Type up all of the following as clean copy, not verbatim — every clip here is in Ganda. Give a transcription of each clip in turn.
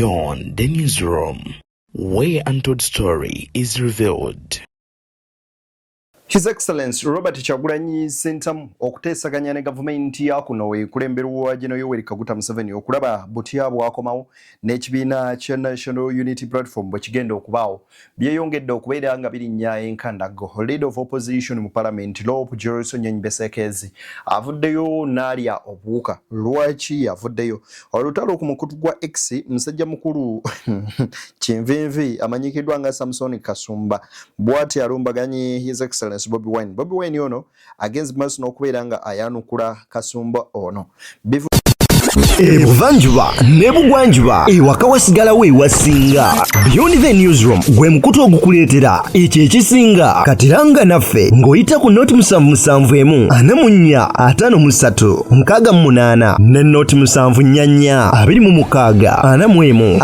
Beyond the newsroom, where untold story is revealed. His Excellency Robert Kyagulanyi Ssentamu okuteesaganya ne gavumenti ya kuno ekulemberwa Gen. Yoweri Kaguta Museveni okulaba butya bwakomawo n'ekibiina kya National Unity Platform bwe kigenda okubaawo byeyongedde okubeera nga birinnya enkandago. Leader of Opposition mu Parliament Lop Joyce Onyonyi Besekezi avuddeyo n'alya obuwuka. Lwaki avuddeyo? Olutalo ku mukutu gwa X musajja mukulu Kinvinvi amanyikiddwa nga Samson Kasumba bw'ati alumbaganye His Excellency Bobi Wine ono against maaso n'okubeera nga ayanukula Kasumba ono. Ebuvanjuba nebugwanjuba ewaka wasigalawo ewasinga. Beyond the newsroom gwe mukutu ogukuleetera ekyo ekisinga katiranga naffe ng'oyita ku noti 771 453 688 ne noti 744 26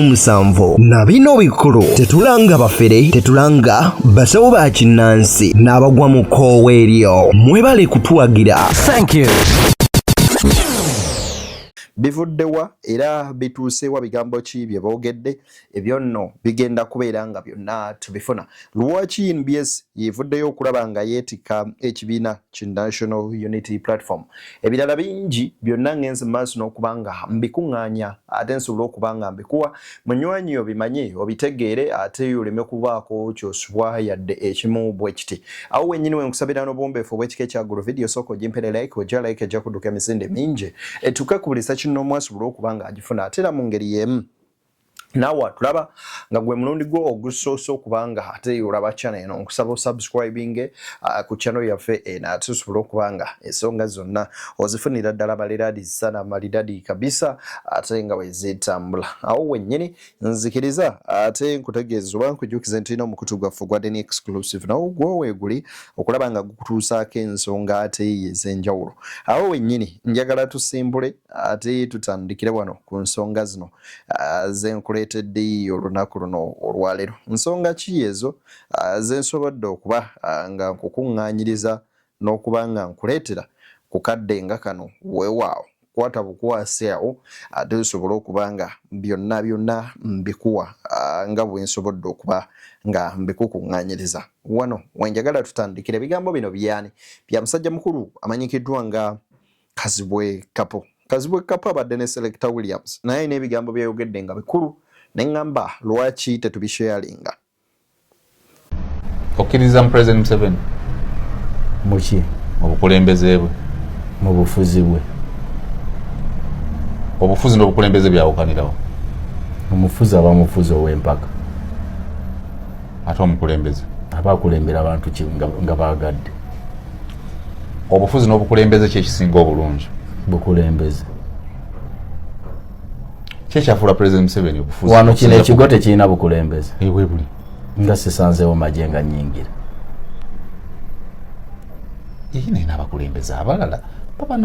41 na bino bikulu tetulanga bafere tetulanga basawo ba kinnansi n'abagwa mu koowa eryo mwebale kutuwagira. Thank you. Bivuddewa era bituusewa bigambo ki bye boogedde ebyo nno bigenda kubeera nga byonna tubifuna. Lwaki NBS yevuddeyo okulaba nga yeetika ekibiina ki National Unity Platform? Ebirala bingi byonna ngenze maaso n'okuba nga mbikuŋŋaanya ate nsobola okuba nga mbikuwa munywanyi obimanye obitegeere ate oleme kubaako ky'osubwa yadde ekimu bwe kiti. Awo wennyini we nkusabira n'obwombeefu obw'ekika ekyaggulu video sooka ogimpere like ojja like ejja kudduka emisinde mingi etuuke ku buli kino mwasobola okuba nga agifuna ate era mu ngeri y'emu naawe atulaba nga gwe mulundi gwo ogusoose okuba nga ate olaba channel eno nkusaba subscribing ku channel yaffe eno ate osobola okuba nga ensonga zonna ozifunira ddala maridadi sana maridadi kabisa ate nga wezeetambula. Awo wennyini nzikiriza ate nkutegeeza oba nkujjukiza nti ino omukutu gwaffe gwa Daily Exclusive nawo gwo weeguli okulaba nga gukutuusaako ensonga ate ez'enjawulo. Awo wennyini njagala tusimbule ate tutandikire wano ku nsonga zino z'enkule tedde olunaku luno olwaleero. Nsonga ki ezo zensobodde okuba nga nkukuŋŋaanyiriza n'okuba nga nkuleetera ku kadde nga kano weewaawo kwata bukwasi awo ate osobole okuba nga byonna mbikuwa nga bwe nsobodde okuba nga mbikukuŋŋaanyiriza. Wano wenjagala tutandikire bigambo bino byani bya musajja mukulu amanyikiddwa nga Kazibwe Kapo. Kazibwe Kapo abadde ne Selector Williams naye n'ebigambo byayogedde nga bikulu nengamba lwaki tetubisharinga. Okkiriza mu President Museveni muki obukulembeze bwe mu bufuzi bwe obufuzi n'obukulembeze byawukanirawo. omufuzi aba mufuzi ow'empaka ate omukulembeze aba akulembera abantu nga baagadde. Obufuzi n'obukulembeze kyekisinga obulungi. bukulembeze kyekyafuula President Museveni obufuzi wano kino ekigo tekirina bukulembeze ewe buli nga sisanzeewo magye nga nnyingira naye n'abakulembeze abalala baba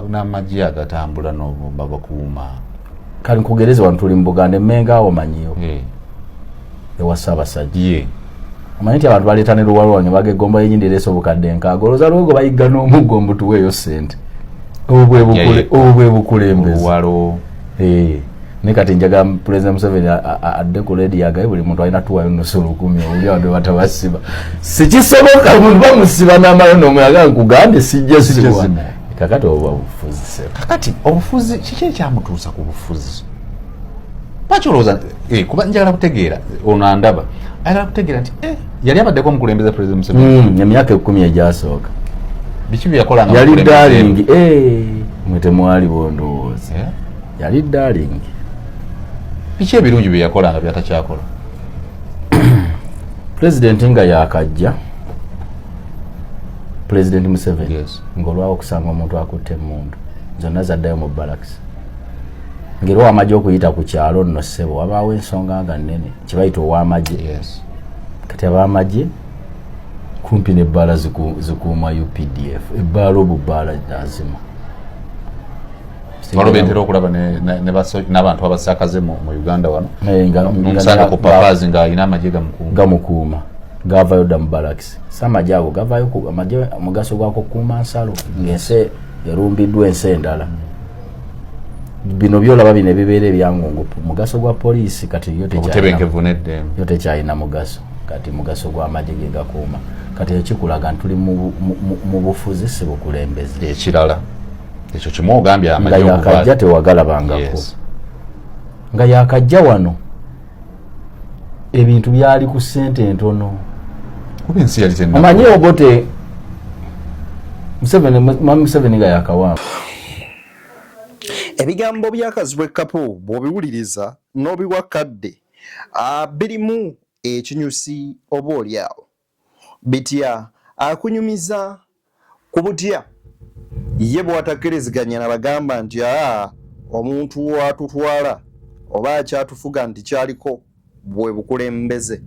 n'amagye agatambula babakuuma. kale nkugereze wano tuli mu Buganda emmenga awo manyiyo ewa Ssaabasajja omanyi nti abantu baleeta ne luwalo wange bagegomba yenyindi leesa obukadde nkaaga olowooza lwego bayigga n'omuggo mbutuweeyo ssente. obwo bwe bukulembeze luwalo. Ne kati njagala President Museveni adde ku leedi agaye buli muntu alina tuwayo nusu 10 oli abantu batabasiba. Sikisoboka omuntu bamusiba n'amayo n'omuyaga nkugande sijja siwa. Kakati oba bufuzi se. Kakati obufuzi kiki ekyamutuusa ku bufuzi? Pakyolooza kuba njagala kutegeera ono andaba ayagala kutegeera nti yali abaddeko omukulembeze President Museveni emyaka 10 egyasooka. Biki bye yakolanga yali darling mwete mwali bondowooza yali darling. Biki ebirungi bye yakolanga byatakyakola? President nga yakajja President Museveni ng'olwawo okusanga omuntu akutte emmundu zonna zaddayo mu barracks ngeri ow'amagye okuyita ku kyalo nno ssebo wabaawo ensonga nga nnene kibayita ow'amagye. Kati ab'amagye kumpi n'ebbaala zikuuma UPDF ebbaala obubbaala azima olobentera okulaba n'abantu abasakaze mu Uganda wano n'omusanga ku papazi ng'alina amagye gamukuuma gavayo dda mu barracks. Samagye ago gavayo amagye omugaso gwako kukuuma nsalo ng'ensi erumbiddwa ensi endala bino byolaba bino ebibeera ebyangongo mugaso gwa poliisi kati yote kyalina mugaso kati mugaso gw'amagye ge gakuuma kati ekikulaga nti tuli mu bufuzi si bukulembeze ekirala ekyo kimu ogambye nga yakajja tewagalabangako nga yakajja wano ebintu byali ku ssente entono kuba ensi yali tenna omanyi Obote Museveni nga yakawamba ebigambo by'akazibwe kapo bw'obiwuliriza n'obiwa kadde birimu ekinyusi oba oliawo bitya akunyumiza ku butya ye bw'atakkiriziganya nabagamba nti omuntu atutwala oba akyatufuga nti kyaliko bwe bukulembeze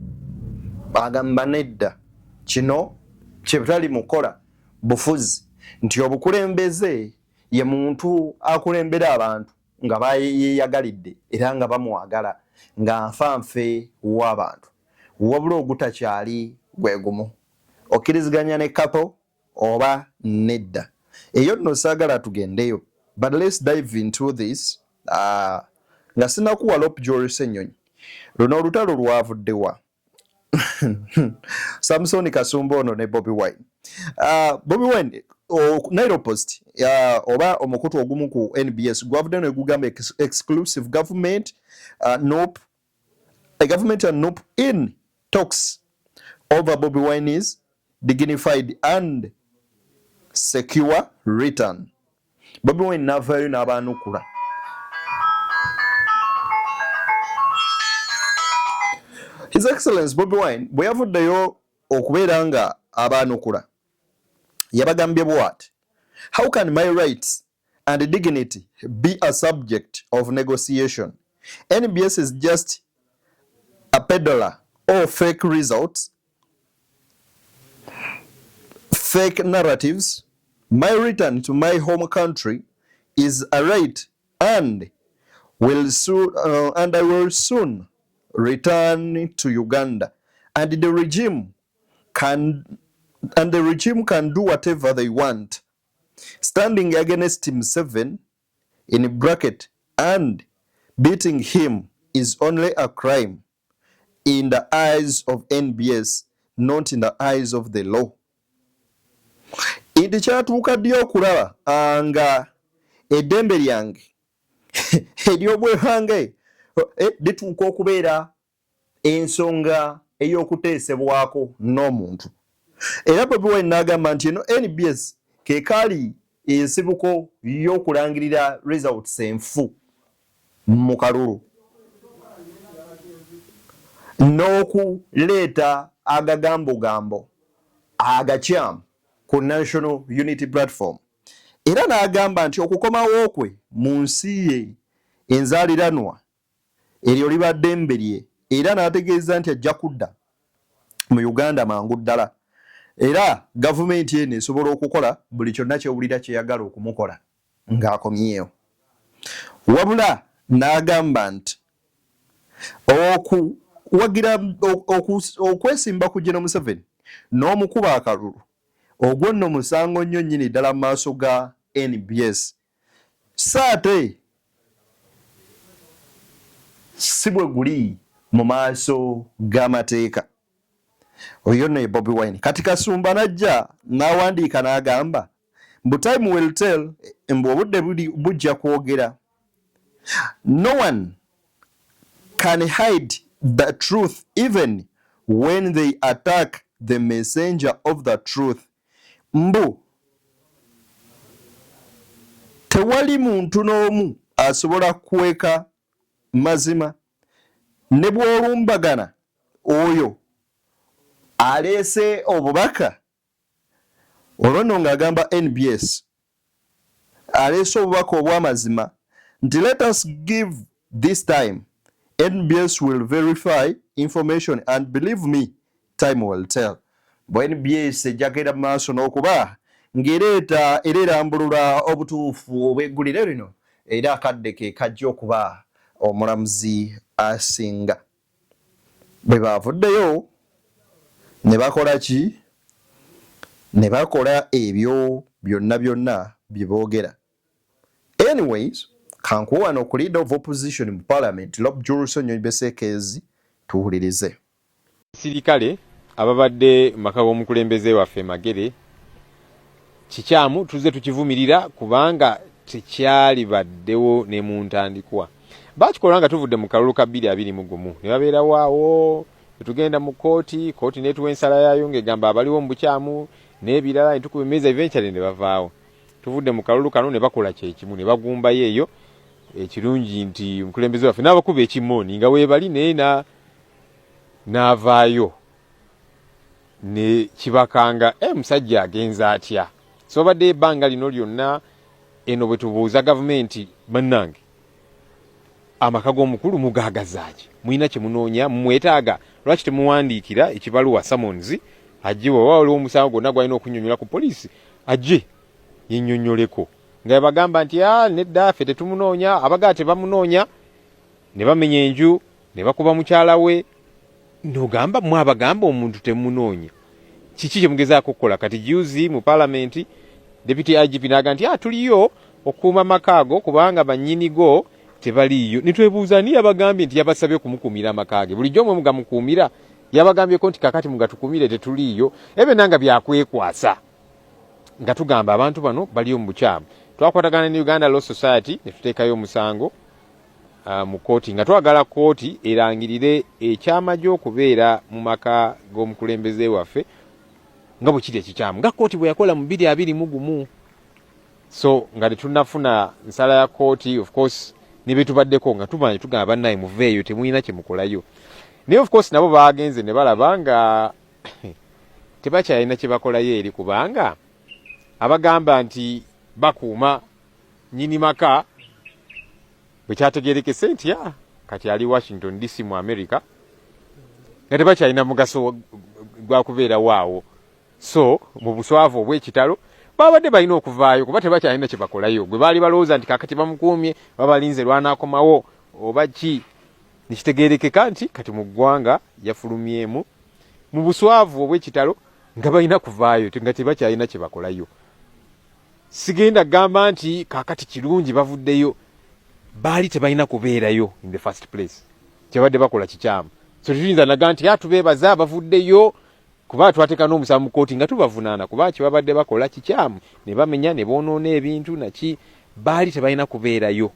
bagamba nedda kino kyebutali mukola bufuzi nti obukulembeze ye muntu akulembera abantu nga bayeyagalidde era nga bamwagala nga nfanfe w'abantu wabula ogutakyali gwe gumu okkiriziganya ne kapo oba nedda eyo nno saagala tugendeyo but let's dive into this nga sinakuwa Lopjoy Ssenyonyi luno olutalo lwavuddewa Samson Kasumba ono ne Bobi Wine Bobi Wine Nairo Post oba omukutu ogumu ku NBS gwavudde ne gugamba exclusive government nope a government and nope in talks over Bobi Wine's dignified and secure return. Bobi Wine navayo n'abaanukula His Excellency Bobi Wine bwe yavuddeyo okubeera nga abaanukula yabagambye bw'ati how can my rights and dignity be a subject of negotiation? NBS is just a peddler or fake results, fake narratives. My return to my home country is a right and I will soon return to Uganda, and the regime can do whatever they want. Standing against him in bracket and beating him is only a crime in the eyes of NBS, not in the eyes of the law. Idi kyatuuka ddi okulaba nga eddembe lyange ery'obwehange lituuka okubeera ensonga ey'okuteesebwako n'omuntu. Era Bobi Wine n'agamba nti eno NBS ke kaali ensibuko y'okulangirira results enfu mu kalulu n'okuleeta agagambogambo agakyamu ku National Unity Platform. Era n'agamba nti okukomawo kwe mu nsi ye enzaaliranwa eryo liba ddembe lye, era n'ategeeza nti ajja kudda mu Uganda mangu ddala. Era gavumenti eno esobola okukola buli kyonna kyewulira kyeyagala okumukola ng'akomyewo. Wabula n'agamba nti okwesimba ku General Museveni n'omukuba akalulu ogwo nno musango nnyo nnyini ddala mu maaso ga NBS. Saate si bwe guli mu maaso g'amateeka. Oyo nno ye Bobi Wine. Kati Kasumba najja n'awandiika n'agamba mbu time will tell, mbu obudde bujja kwogera. No one can hide the truth even when they attack the messenger of the truth. Mbu tewali muntu n'omu asobola kukweka mazima ne bw'olumbagana oyo aleese obubaka. Olwo nno ng'agamba NBS aleese obubaka obw'amazima nti let us give this time, NBS will verify information and believe me, time will tell. Bwe NBS ejjagenda mu maaso n'okuba ng'ereeta era erambulula obutuufu obweggulire lino, era akadde ke kajja okuba omulamuzi asinga. Bwe baavuddeyo ne bakola ki? Ne bakola ebyo byonna bye boogera. Anyways, kankuwa wano ku leader of opposition mu parliament Lobjour Nyonyi Besekezi tuwulirize. Sirikale ababadde maka w'omukulembeze waffe Magere kikyamu tuze tukivumirira kubanga tekyali baddewo ne mu ntandikwa. Bakikola nga tuvudde mu kalulu ka 2021 ne babeera waawo tugenda mu kooti netuwa ensala yayo ng'egamba abaliwo mu bukyamu n'ebirala ne tukubimeza eventually ne bavaawo. Tuvudde mu kalulu kano ne bakola kyekimu ne bagumbayo eyo ekirungi nti omukulembeze waffe n'abakuba ekimooni nga weebali naye n'avaayo ne kibakanga musajja agenza atya. So badde ebbanga lino lyonna eno bwe tubuuza gavumenti bannange amaka g'omukulu mugaagazaaki mulina kye munoonya mumwetaaga lwaki temuwandiikira ekibaluwa summons ajje bwe waliwo omusango gwonna gwalina okunnyonnyola ku poliisi ajje yennyonnyoleko nga bagamba nti nedda ffe tetumunoonya abagaa tebamunoonya ne bamenya enju ne bakuba mukyala we n'ogamba mwe abagamba omuntu temunoonya kiki kye mugezaako okukola kati juzi mu parliament deputy IGP n'aga nti tuliyo okuuma makaago kubanga bannyinigo tebaliyo. Nitwebuuza ni yabagambye nti yabasabye kumukuumira amakaage bulijjo mwe mugamukuumira yabagambyeko nti kakati mugatukuumire tetuliyo ebe nanga byakwekwasa nga tugamba abantu bano baliyo mu bukyamu. Twakwatagana ne Uganda Law Society ne tuteekayo omusango mu kooti nga twagala kooti erangirire ekyamajjo okubeera mu maka g'omukulembeze waffe nga bwe kiri ekikyamu nga kooti bwe yakola mu 2021. So nga tetunafuna nsala ya kooti of course ne betubaddeko nga tumanyi tugamba bannaye muveeyo temulina kye mukolayo naye of course nabo baagenze ne balaba nga tebakyalina kye bakolayo eri kubanga abagamba nti bakuuma nyini maka bwe kyategeerekese nti kati ali Washington DC mu America nga tebakyalina mugaso gwa kubeera waawo. So mu buswavu obw'ekitalo babadde balina okuvaayo kuba tebakyalina kye bakolayo gwe baali balowooza nti kakati bamukuumye babalinze lwanaakomawo oba ki nekitegeerekeka nti kati mu ggwanga yafulumyemu mu buswavu obw'ekitalo nga balina kuvaayo nga tebakyalina kye bakolayo. Sigenda gamba nti kakati kirungi bavuddeyo baali tebalina kubeerayo in the first place kyebadde bakola kikyamu. So tuyinza naga nti tubeebaza bavuddeyo kuba twateeka n'omusango mu kooti nga tubavunaana kuba kyebabadde bakola kikyamu ne bamenya ne boonoona ebintu naki baali tebalina kubeerayo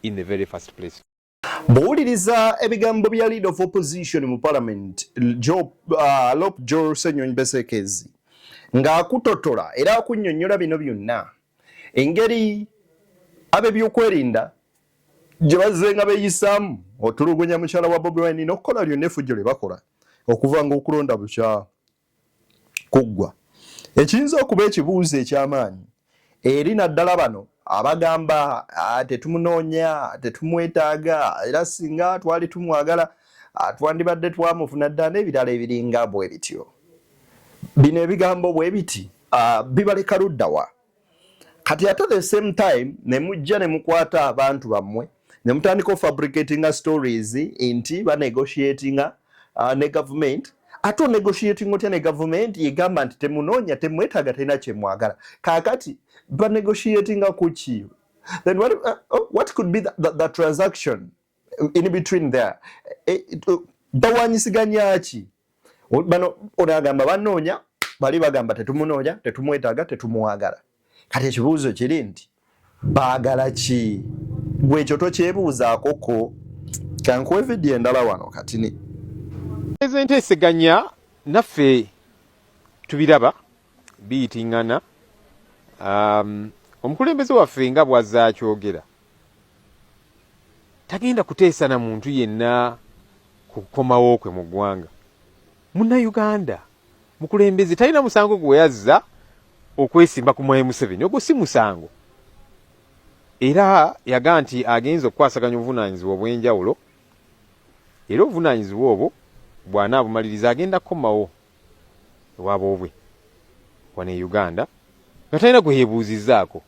in the very first place. Bw'owuliriza ebigambo bya leader of opposition mu parliament Lobjour Nyonyi Besekezi ng'akutotola era akunnyonnyola bino byonna engeri ab'ebyokwerinda gye bazze nga beeyisaamu otulugunya mukyala wa Bobi Wine n'okukola lyonna effujjo lye bakola okuva nga okulonda bukya kuggwa. Ekiyinza okuba ekibuuzo eky'amaanyi eri naddala bano abagamba tetumunoonya tetumwetaaga era singa twali tumwagala twandibadde twamufuna dda n'ebirala ebiringa bwe bityo. Bino ebigambo bwe biti bibaleka luddawa kati ate the same time ne mujja ne mukwata abantu bammwe ne mutandika fabricating stories nti banegotiatinga ne government ate negotiating otya ne government yegamba nti temunoonya temwetaaga tena kye mwagala kakati banegotiatinga kuki then what could be the transaction in between there bawanyisiganya ki bano onagamba banoonya bali bagamba tetumunoonya tetumwetaaga tetumwagala kati ekibuuzo kiri nti baagala ki bwekyo tokyebuuzaakoko kankuwa vidiyo endala wano kati ni enteeseganya naffe tubiraba biyitiŋŋana omukulembeze waffe nga bw'azze akyogera tagenda kuteesa na muntu yenna ku kukomawo kwe mu ggwanga. Munnayuganda mukulembeze talina musango gwe yazza okwesimba ku Mwai Museveni ogwo si musango era yaga nti agenza okukwasaganya obuvunaanyizibwa obw'enjawulo era obuvunaanyizibwa obwo bw'anaabumaliriza agenda kukomawo ewaaba obwe wano e Uganda nga talina gwe yeebuuzizzaako.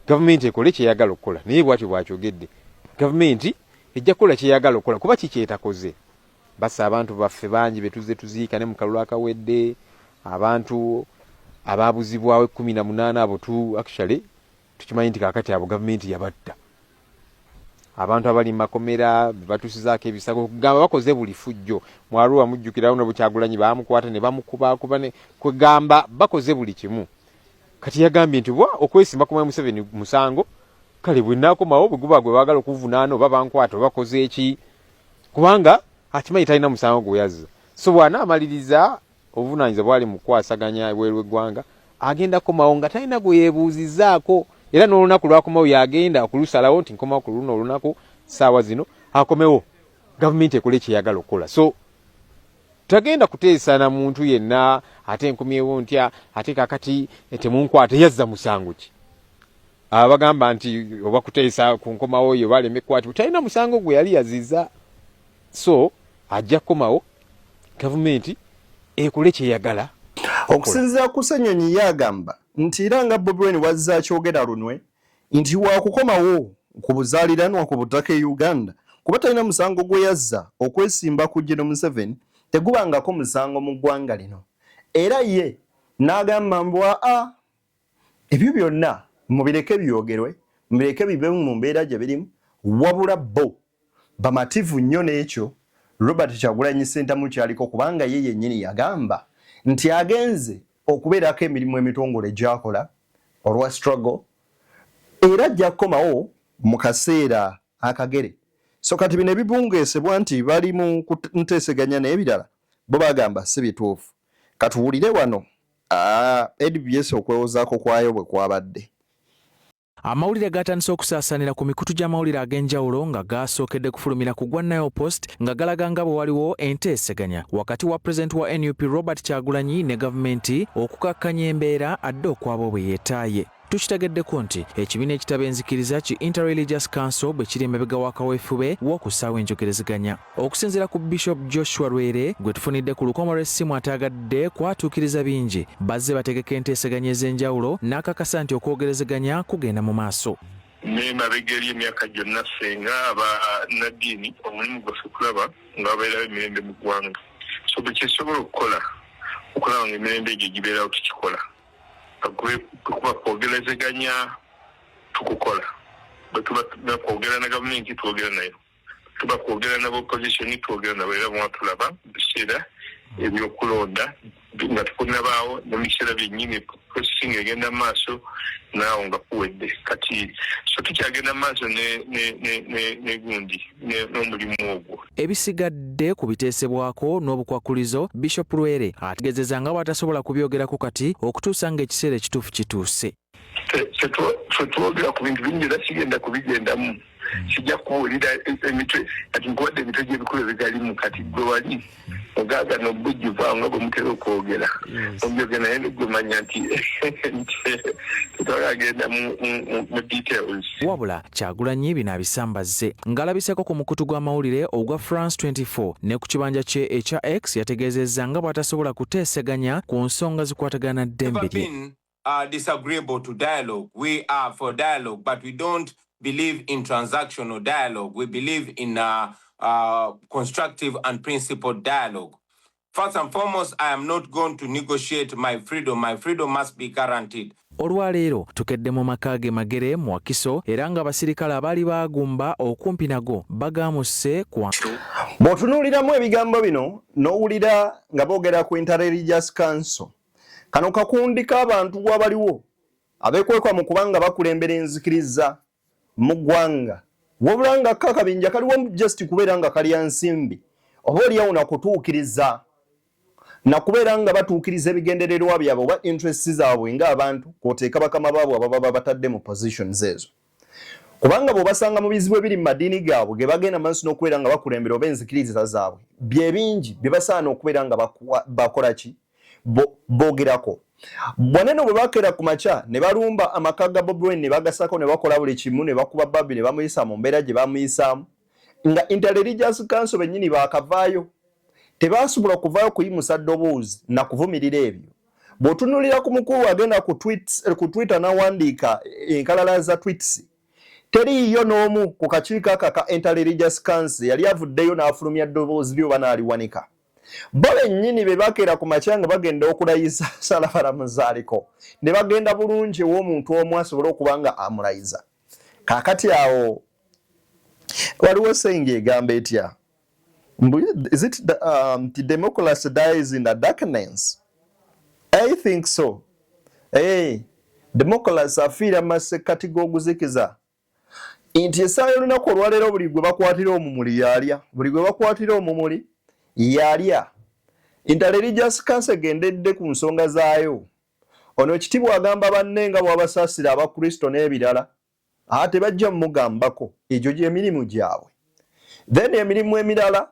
Gavumenti ekole kyeyagala okukola naye bwatyo bwakyogedde gavumenti ejja kukola kyeyagala okukola kuba kikyetakoze. Basa abantu baffe bangi betuze tuziika ne mu kalulu akawedde abantu abaabuzibwawo 18 abo actually tukimanyi nti kakati abo gavumenti yabatta abantu abali makomera batusizaako ebisago kugamba bakoze buli fujjo mwaruwa mujjukirawo ne Kyagulanyi bamukwata ne bamukuba ne kwegamba bakoze buli kimu kati yagambye nti okwesimba ku Museveni musango kale bwe nakomawo bwe guba gwe baagala okuvunaano babankwata bakoze eki kubanga akimanyi talina musango gwe yazza so bw'anaamaliriza obuvunaanyizibwa bwali mu kukwasaganya ebweru w'eggwanga agenda komawo nga talina gwe yeebuuzizaako era n'olunaku lwakomawo yagenda okulusalawo nti nkomawo ku luno olunaku ssaawa zino akomewo gavumenti ekole kyeyagala okukola so tagenda kuteesa na muntu yenna ate nkomyewo ntya ate kakati temunkwate yazza musango ki abagamba nti oba kuteesa ku nkomawo yo baleme kwati talina musango gwe yali yazizza so ajja komawo gavumenti ekole kyeyagala okusinziira ku Ssenyonyi yagamba nti era nga Bobi Wine wazza kyogera lunwe nti wakukomawo ku buzaaliranwa ku butaka e Uganda kuba talina musango gwe yazza okwesimba ku Gen. Museveni tegubangako musango mu ggwanga lino era ye n'agamba mbwa ebyo byonna mubireke byogerwe mubireke bibe mu mbeera gye birimu wabula bo bamativu nnyo n'ekyo Robert Kyagulanyi Ssentamu kyaliko kubanga ye yennyini yagamba nti agenze okubeerako emirimu emitongole gy'akola olwa struggle era ajja kukomawo mu kaseera akagere so kati bino ebibungeesebwa nti bali mu nteeseganya n'ebirala bo bagamba si bituufu katuwulire wano ADBS okwewozaako kwayo bwe kwabadde. Amawulire gatandise okusaasaanira ku mikutu gy'amawulire ag'enjawulo nga gasookedde kufulumira ku gwa Nile Post nga galaga nga bwe waliwo enteeseganya wakati wa pulezidenti wa NUP Robert Kyagulanyi ne gavumenti okukakkanya embeera adde okwabo bwe yeetaaye. Tukitegeddeko nti ekibiina ekitaba enzikiriza ki Interreligious Council bwe kiri emabega wa kaweefube w'okusaawa enjogerezeganya. Okusinziira ku Bishop Joshua Lwere gwe tufunidde ku lukomo lw'essimu ataagadde kwatuukiriza bingi bazze bategeka enteeseganya ez'enjawulo n'akakasa nti okwogerezeganya kugenda mu maaso. N'emabega eri emyaka gyonna fenga abannaddiini omulimu gwaffe kulaba nga babeerawo emirembe mu ggwanga so bwe kyesobola okulaba nga emirembe egyo gibeerawo tukikola kuba kwogerezeganya tukukola bwe tuba kwogera na gavumenti twogera nayo tuba kwogera nabo opposition twogera nabo era mwatulaba biseera ebyokulonda nga tukunabaawo nemubiseera byennyini processing egenda mu maaso naawo nga kuwedde kati so tukyagenda mu maaso negundi n'omulimu ogwo. Ebisigadde ku biteesebwako n'obukwakulizo Bishop Lwere ategeezezza nga bw'atasobola kubyogerako kati okutuusa ng'ekiseera ekituufu kituuse. Twogera ku bintu bingi era kigenda kubigendamu kijja kuwulira emitwe kati nkuwadde emitwe gy'ebikulu ebigalimu kati gwe wali ogaaga n'obujjuva nga bwe mutera okwogera obyogera naye negwe manya nti tutagagenda mu details. Wabula Kyagulanyi bino abisambazze ng'alabiseko ku mukutu gw'amawulire ogwa France 24 ne ku kibanja kye ekya X yategeezezza nga bw'atasobola kuteeseganya ku nsonga zikwatagana ddembe lye. Disagreeable to dialogue. We are for dialogue, but we don't believe in transactional dialogue. We believe in constructive and principled dialogue. First and foremost, I am not going to negotiate my freedom. My freedom must be guaranteed. Olwaleero tukedde mu maka ge Magere mu Wakiso era nga abasirikale abaali baagumba okumpi nago bagamusse ku bw'otunuuliramu ebigambo bino n'owulira nga boogera ku Interreligious Council kano kakundi k'abantu wabaliwo abeekwekwa mu kubanga bakulembera enzikiriza mu ggwanga wabula nga kakabinja kaliwo just kubeera nga kalya nsimbi oba oliawo nakutuukiriza nakubeera nga batuukiriza ebigendererwa byabwe oba interests zaabwe ng'abantu kwoteeka bakama baabwe ababa batadde mu positions ezo kubanga bw'obasanga mu bizibu ebiri mu madiini gaabwe ge bagenda maaso n'okubeera nga bakulembera oba enzikiriza zaabwe bye bingi bye basaana okubeera nga bakola ki boogerako bwanene bwe bakeera ku makya ne balumba amaka ga Bobi Wine ne bagasako ne bakola buli kimu ne bakuba Babbi ne bamuyisa mu mbeera gye bamuyisaamu nga Interreligious Council bennyini baakavaayo tebasobola kuvaayo kuyimusa ddoboozi na kuvumirira ebyo bw'otunuulira ku mukulu agenda ku Twitter n'awandiika enkalala za tweets teriiyo n'omu ku kakiiko aka ka Interreligious Council yali avuddeyo n'afulumya ddoboozi lyo banaliwanika bo bennyini be bakeera ku makya nga bagenda okulayiza Salafalamuzi aliko ne bagenda bulungi ew'omuntu omu asobole okuba nga amulayiza kaakati awo waliwo saying egamba etya is it the democracy dies in the darkness? I think so. Democracy afiira masekati g'oguzikiza nti essaawa olunaku olwaleero buli gwe bakwatira omumuli yalya, buli gwe bakwatira omumuli yalya. Interreligious Council egendedde ku nsonga zaayo. Ono ekitibwa agamba banne nga bw'abasaasira abakristo n'ebirala ate bajja mugambako egyo gy'emirimu gyabwe. Then emirimu emirala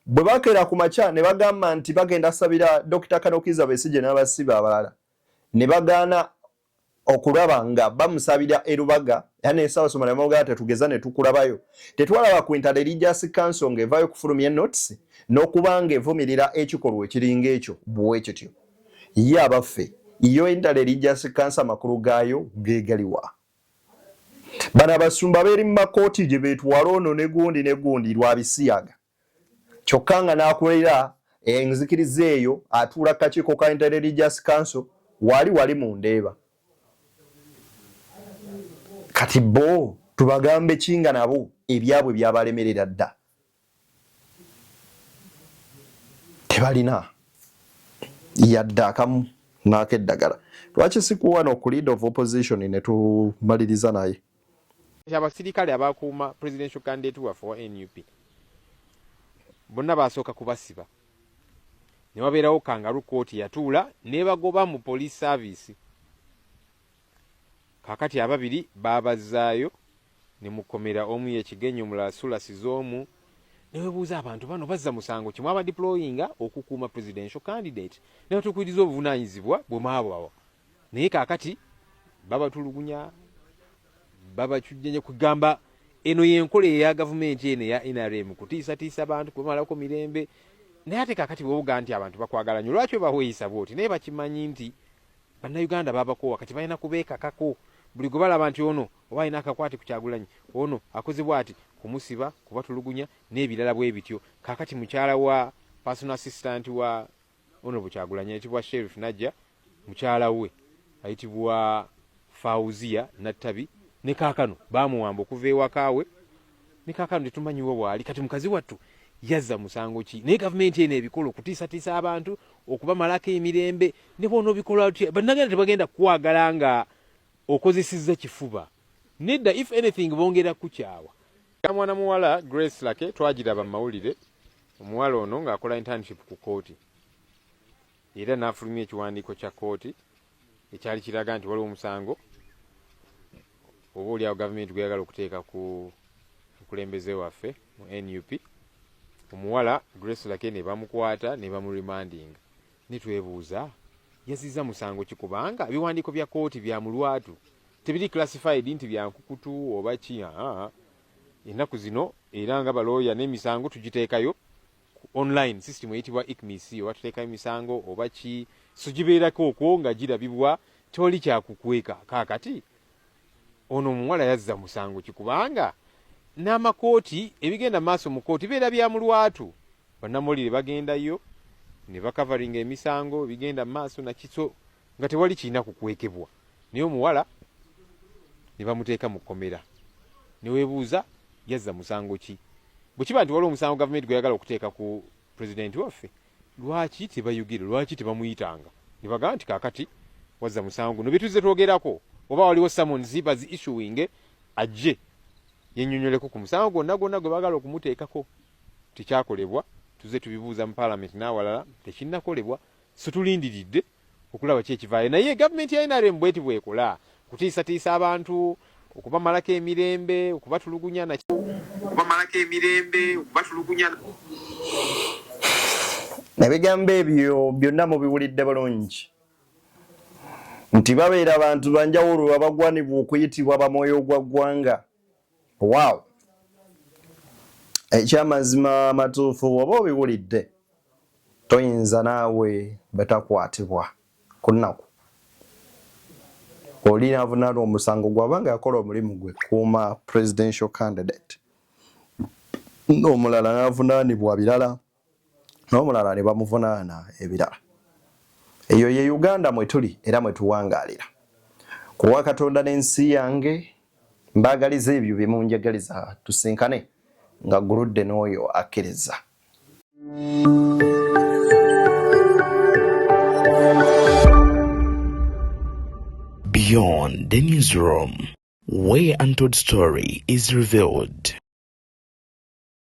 bwe bakeera ku makya ne bagamba nti bagenda sabira Dr. Kanokiza Besigye n'abasibe abalala ne bagaana okulaba nga bamusabira erubaga yani Ssaabasumba ne bamugamba tetugeza ne tukulabayo. Tetwalaba ku Interreligious Council ng'evaayo kufulumya notice n'okubanga evumirira ekikolwa ekiringa ekyo bwe kityo. Ye abaffe iyo Interreligious Council amakulu gaayo geegaliwa. Bano abasumba beeri mu makooti gye beetwala ono ne gundi lwa bisiyaga. Kyokka nga n'akulira enzikiriza eyo atuula kakiiko ka Interreligious Council wali mu ndeeba. Kati bo tubagambe kinga nabo ebyabwe byabalemerera dda. Tebalina yadda akamu n'akeddagala. Lwaki sikuwa no leader of opposition ne tumaliriza naye? Abasirikale abakuuma presidential candidate waffe wa NUP bonna basooka kubasiba ne wabeerawo kangaroo court yatuula ne bagoba mu police service. Kakati ababiri babazaayo ne mukomera omu yekigenyo omulala sulasiza omu ne webuuza abantu bano bazza musango kimu aba deployinga okukuuma presidential candidate ne batukwiriza obuvunaanyizibwa bwe mwabwawa naye kakati babatulugunya babachujjenye kugamba eno yenkola eya gavumenti eno ya NRM kutiisatiisa abantu kubamalako mirembe naye ate kakati bwobuga nti abantu bakwagala nnyo lwaki baweeyisa bwoti naye bakimanyi nti bannayuganda babakoowa kati balina kubeekakako buli gwe balaba nti ono oba alina akakwate ku Kyagulanyi ono akoze bw'ati kumusiba kubatulugunya n'ebirala bwe bityo. Kakati mukyala wa personal assistant wa Honorable Kyagulanyi ayitibwa Sheriff Najja, mukyala we ayitibwa Fauzia Nattabi ne kaakano bamuwamba okuva ewakaawe ne kaakano tetumanyiwo bwali. Kati mukazi wattu yazza musango ki naye gavumenti eno ebikola okutiisatiisa abantu okubamalako emirembe ne bona obikola bannagenda tebagenda kukwagala nga okozesizza kifuba nedda if anything bongera kukyawa. Mwana muwala Grace Lake twagiraba mu mawulire omuwala ono ng'akola internship ku kooti era n'afulumya ekiwandiiko kya kooti ekyali kiraga nti waliwo omusango oba oliawo gavumenti gweyagala okuteeka ku mukulembeze waffe mu NUP. Omuwala Grace Lake ne bamukwata ne bamuremandinga ne twebuuza yazizza musango kikubanga ebiwandiiko bya kooti bya mulwatu tebiri classified nti bya nkukutu oba ki. Ennaku zino era nga balooya n'emisango tugiteekayo online system eyitibwa ICMIS oba tuteekayo emisango oba ki so gibeerako okwo nga girabibwa toli kyakukweka. Kaakati ono omuwala yazza musango kikubanga n'amakooti ebigenda maaso mu kooti beera bya mulwatu. Bannamawulire bagendayo ne bakavaringa emisango bigenda maaso nakiso nga tewali kirina kukwekebwa naye omuwala ne bamuteeka mu kkomera ne weebuuza yazza musango ki. Bwe kiba nti waliwo omusango gavumenti gweyagala okuteeka ku pulezidenti waffe lwaki tebayugira lwaki tebamuyitanga ne bagamba nti kaakati wazza musango guno bye tuzze twogerako oba waliwo summons baz issuing ajje yennyonnyoleko ku musango gwonna gwe bagala okumuteekako. Tikyakolebwa tuzze tubibuuza mu parliament n'awalala tekinnakolebwa so tulindiridde okulaba ki ekivaayo naye gavumenti ya NRM bweti bwekola kutiisatiisa abantu okubamalako emirembe okubatulugunya ebigambo ebyo byonna mubiwulidde bulungi nti babeera abantu banjawulo abagwanibwa okuyitibwa bamwoyo gwa ggwanga. Wow. Ekyamazima amatuufu oba obiwulidde toyinza naawe batakwatibwa ku nnaku olina avunaana omusango gwabanga yakola omulimu gwe kuuma presidential candidate n'omulala n'avunaanibwa birala n'omulala ne bamuvunaana ebirala. Eyo ye Uganda mwe tuli era mwe tuwangaalira. Kuwa Katonda n'ensi yange mbaagaliza ebyo bye munjagaliza tusinkane nga guludde n'oyo akkiriza. Beyond the newsroom, where untold story is revealed.